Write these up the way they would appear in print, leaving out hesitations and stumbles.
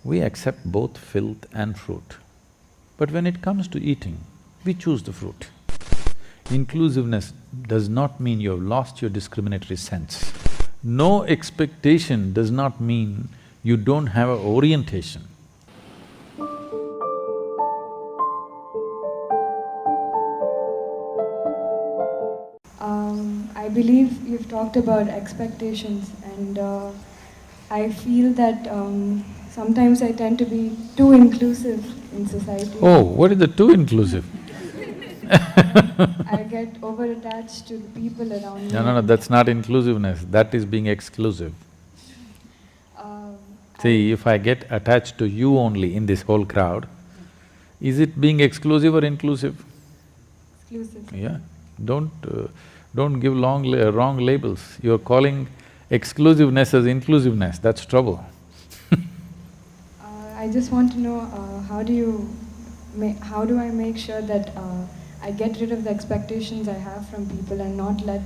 We accept both filth and fruit. But when it comes to eating, we choose the fruit. Inclusiveness does not mean you have lost your discriminatory sense. No expectation does not mean you don't have an orientation. I believe you've talked about expectations, and I feel that sometimes I tend to be too inclusive in society. Oh, what is the too inclusive? I get over-attached to the people around me. No, that's not inclusiveness, that is being exclusive. See, if I get attached to you only in this whole crowd, is it being exclusive or inclusive? Exclusive. Yeah, don't give wrong labels. You're calling exclusiveness as inclusiveness, that's trouble. I just want to know, how do I make sure that I get rid of the expectations I have from people and not let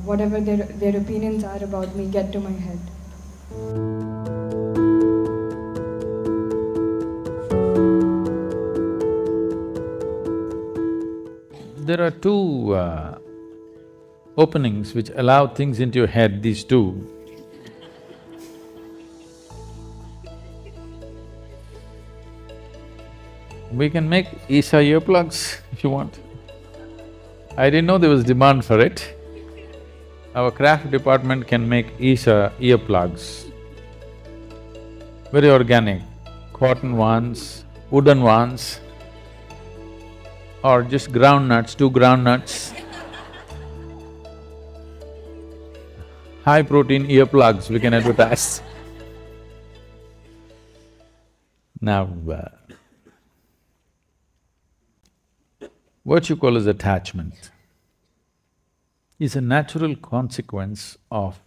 whatever their opinions are about me get to my head? There are two openings which allow things into your head, these two. We can make Isha earplugs if you want. I didn't know there was demand for it. Our craft department can make Isha earplugs. Very organic, cotton ones, wooden ones, or just groundnuts, 2 groundnuts. High protein earplugs we can advertise. Now, what you call as attachment is a natural consequence of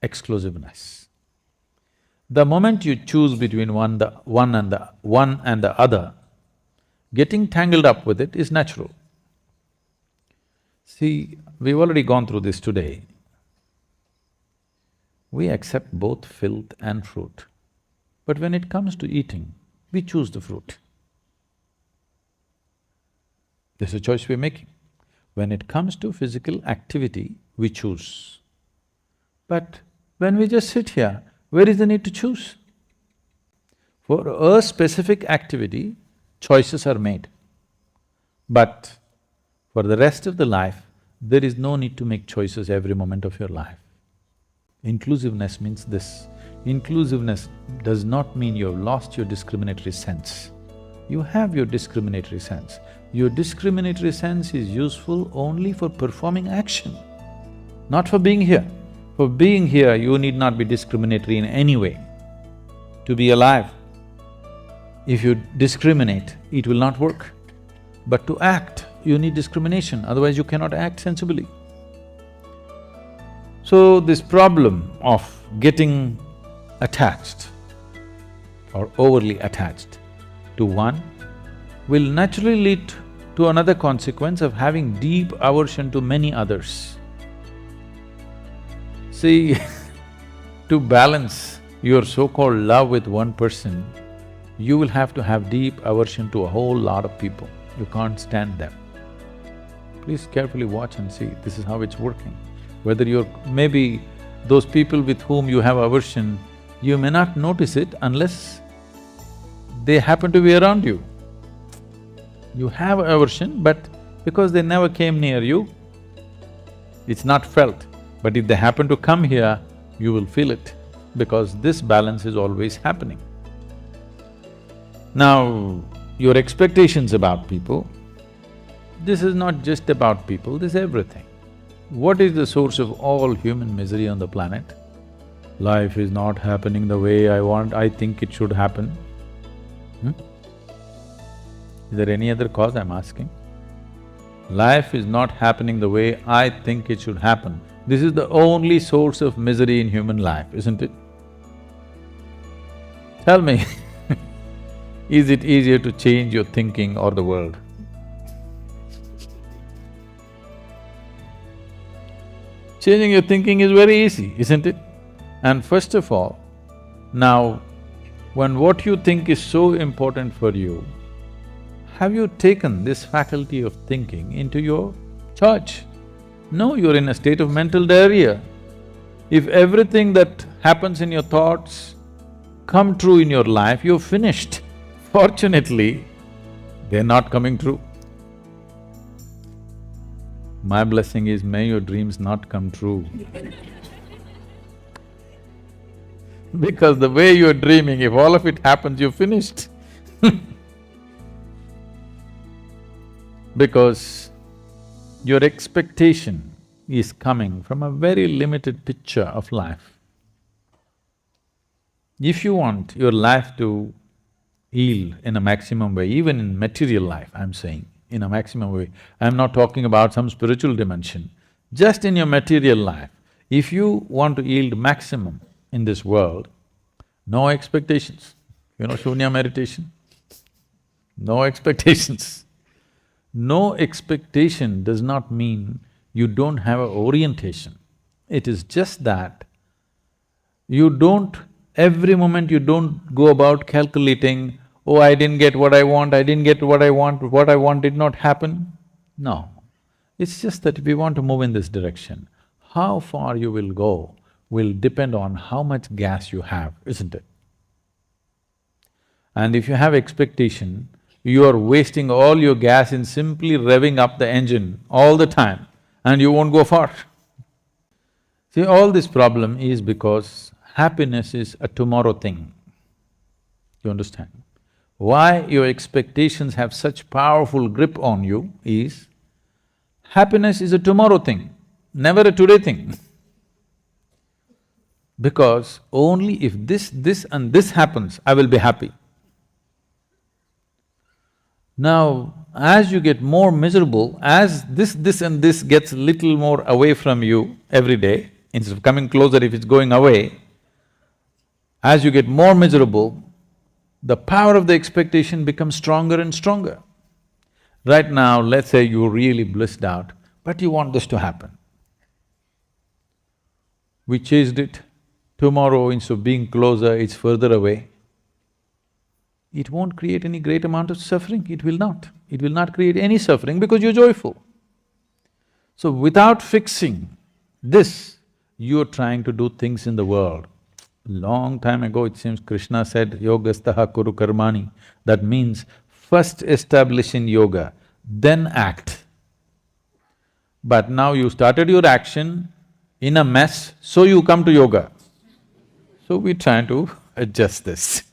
exclusiveness. The moment you choose between one and the other, getting tangled up with it is natural. See, we've already gone through this today. We accept both filth and fruit. But when it comes to eating, we choose the fruit. This is a choice we're making. When it comes to physical activity, we choose. But when we just sit here, where is the need to choose? For a specific activity, choices are made. But for the rest of the life, there is no need to make choices every moment of your life. Inclusiveness means this. Inclusiveness does not mean you have lost your discriminatory sense. You have your discriminatory sense. Your discriminatory sense is useful only for performing action, not for being here. For being here, you need not be discriminatory in any way. To be alive, if you discriminate, it will not work. But to act, you need discrimination, otherwise you cannot act sensibly. So this problem of getting attached or overly attached to one will naturally lead to another consequence of having deep aversion to many others. See, to balance your so-called love with one person, you will have to have deep aversion to a whole lot of people. You can't stand them. Please carefully watch and see, this is how it's working. Whether maybe those people with whom you have aversion, you may not notice it unless they happen to be around you. You have aversion, but because they never came near you, it's not felt. But if they happen to come here, you will feel it, because this balance is always happening. Now, your expectations about people, this is not just about people, this is everything. What is the source of all human misery on the planet? Life is not happening the way I think it should happen. Is there any other cause I'm asking? Life is not happening the way I think it should happen. This is the only source of misery in human life, isn't it? Tell me, is it easier to change your thinking or the world? Changing your thinking is very easy, isn't it? And first of all, now When what you think is so important for you, have you taken this faculty of thinking into your church? No, you're in a state of mental diarrhea. If everything that happens in your thoughts come true in your life, you're finished. Fortunately, they're not coming true. My blessing is, may your dreams not come true. Because the way you're dreaming, if all of it happens, you're finished. Because your expectation is coming from a very limited picture of life. If you want your life to yield in a maximum way, even in material life, I'm saying, in a maximum way, I'm not talking about some spiritual dimension, just in your material life, if you want to yield maximum in this world, no expectations. You know Shunya meditation? No expectations. No expectation does not mean you don't have an orientation. It is just that you don't… every moment you don't go about calculating, oh, I didn't get what I want, I didn't get what I want did not happen. No, it's just that if you want to move in this direction, how far you will go will depend on how much gas you have, isn't it? And if you have expectation, you are wasting all your gas in simply revving up the engine all the time and you won't go far. See, all this problem is because happiness is a tomorrow thing. You understand? Why your expectations have such powerful grip on you is, happiness is a tomorrow thing, never a today thing. Because only if this and this happens, I will be happy. Now, as you get more miserable, as this and this gets little more away from you every day, instead of coming closer if it's going away, as you get more miserable, the power of the expectation becomes stronger and stronger. Right now, let's say you're really blissed out, but you want this to happen. We chased it, tomorrow instead of being closer, it's further away. It won't create any great amount of suffering, it will not. It will not create any suffering because you're joyful. So without fixing this, you're trying to do things in the world. Long time ago, it seems Krishna said, yogastaha kuru karmani. That means first establish in yoga, then act. But now you started your action in a mess, so you come to yoga. So we're trying to adjust this.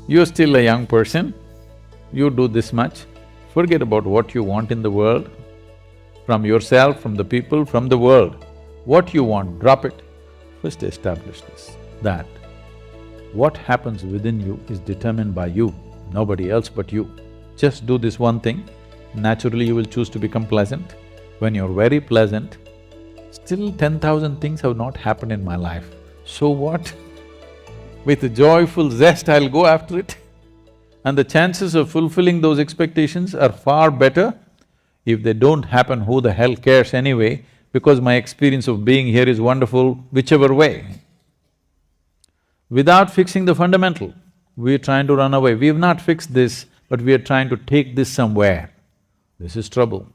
You're still a young person, you do this much, forget about what you want in the world, from yourself, from the people, from the world. What you want, drop it. First establish this, that what happens within you is determined by you, nobody else but you. Just do this one thing, naturally you will choose to become pleasant. When you're very pleasant, still 10,000 things have not happened in my life. So what? With a joyful zest, I'll go after it. And the chances of fulfilling those expectations are far better. If they don't happen, who the hell cares anyway, because my experience of being here is wonderful whichever way. Without fixing the fundamental, we're trying to run away. We've not fixed this, but we are trying to take this somewhere. This is trouble.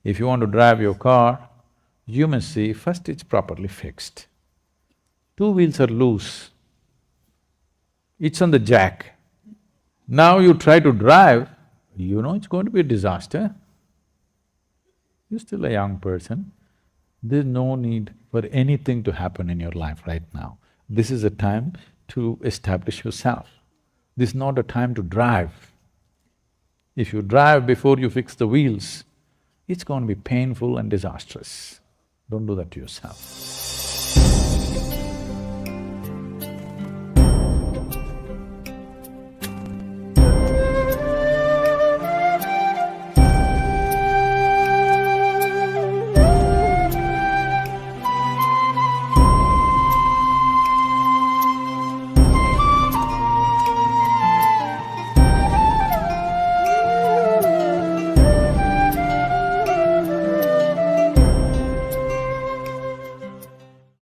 If you want to drive your car, you must see first it's properly fixed. Two wheels are loose, it's on the jack. Now you try to drive, you know it's going to be a disaster. You're still a young person, there's no need for anything to happen in your life right now. This is a time to establish yourself. This is not a time to drive. If you drive before you fix the wheels, it's going to be painful and disastrous. Don't do that to yourself.